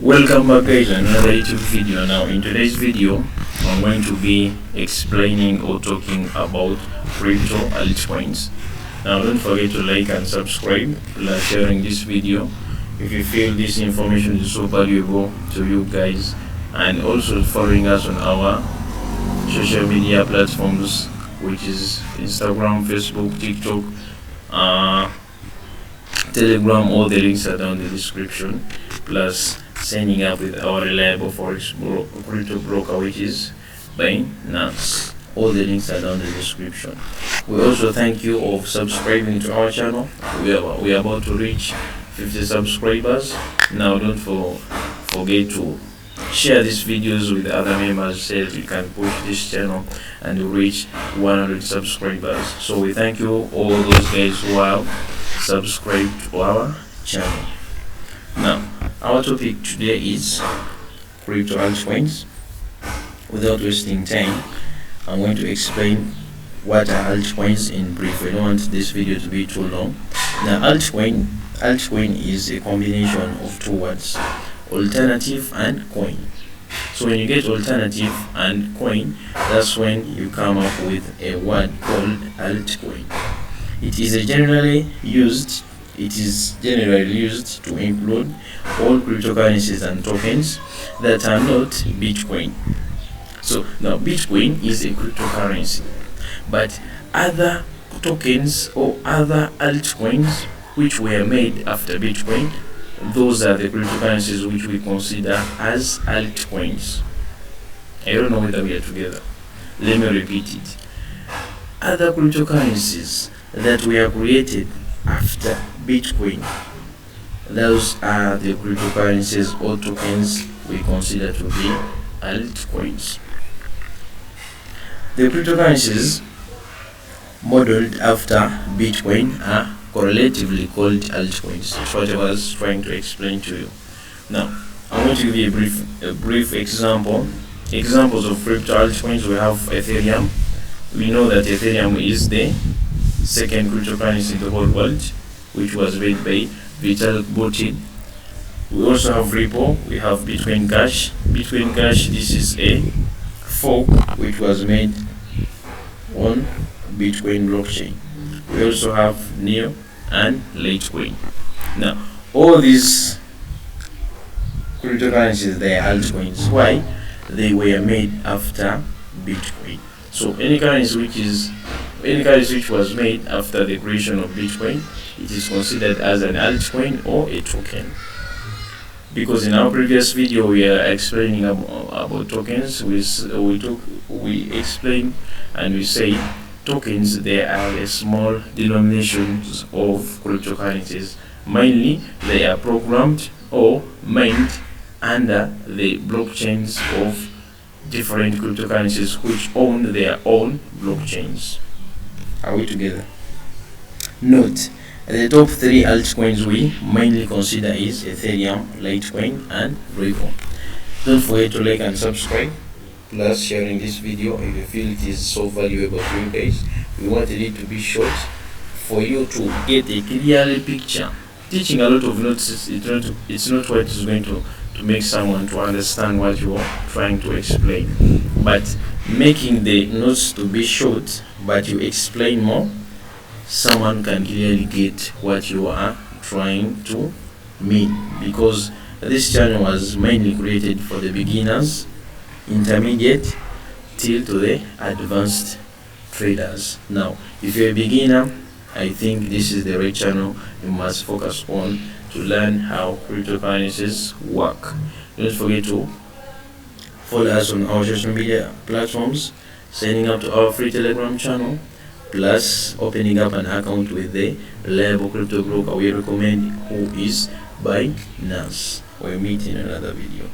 Welcome back guys to another YouTube video. Now in today's video I'm going to be explaining or talking about crypto altcoins. Now don't forget to like and subscribe, plus sharing this video if you feel this information is so valuable to you guys, and also following us on our social media platforms, which is Instagram, Facebook, TikTok, Telegram. All the links are down in the description, plus signing up with our reliable Forex crypto broker, which is BINANCE. All the links are down in the description. We also thank you of subscribing to our channel. We are about to reach 50 subscribers. Now don't forget to share these videos with other members so that we can push this channel and reach 100 subscribers. So we thank you all those guys who have subscribed to our channel. Now our topic today is crypto altcoins. Without wasting time, I'm going to explain what are altcoins in brief. I don't want this video to be too long. Now altcoin is a combination of two words, alternative and coin. So when you get alternative and coin, that's when you come up with a word called altcoin. It is generally used to include all cryptocurrencies and tokens that are not Bitcoin. So now Bitcoin is a cryptocurrency, but other tokens or other altcoins which were made after Bitcoin, those are the cryptocurrencies which we consider as altcoins. I don't know whether we are together. Let me repeat it. Other cryptocurrencies that were created after Bitcoin, those are the cryptocurrencies or tokens we consider to be altcoins. The cryptocurrencies modeled after Bitcoin are correlatively called altcoins. That's what I was trying to explain to you. Now I'm going to give you a brief examples of crypto altcoins. We have Ethereum. We know that Ethereum is the second cryptocurrency in the whole world, which was made by Vitalik Buterin. We also have Ripple. We have Bitcoin Cash. Bitcoin Cash, this is a fork which was made on Bitcoin blockchain. We also have Neo and Litecoin. Now all these cryptocurrencies, they are altcoins. Why? They were made after Bitcoin. So any currency which was made after the creation of Bitcoin, it is considered as an altcoin or a token. Because in our previous video we are explaining about tokens, we explain and we say tokens, they are a small denominations of cryptocurrencies. Mainly they are programmed or mined under the blockchains of different cryptocurrencies which own their own blockchains. Are we together? Note, the top 3 altcoins we mainly consider is Ethereum, Litecoin and Ripple. Don't forget to like and subscribe, plus sharing this video if you feel it is so valuable to you guys. We wanted it to be short for you to get a clear picture. Teaching a lot of notes, it's not what is going to make someone to understand what you are trying to explain, but making the notes to be short but you explain more, someone can clearly get what you are trying to mean. Because this channel was mainly created for the beginners, intermediate till to the advanced traders. Now if you're a beginner, I think this is the right channel you must focus on to learn how cryptocurrencies work. Don't forget to follow us on our social media platforms, signing up to our free Telegram channel, plus opening up an account with the reliable crypto broker we recommend, who is BINANCE. We'll meet in another video.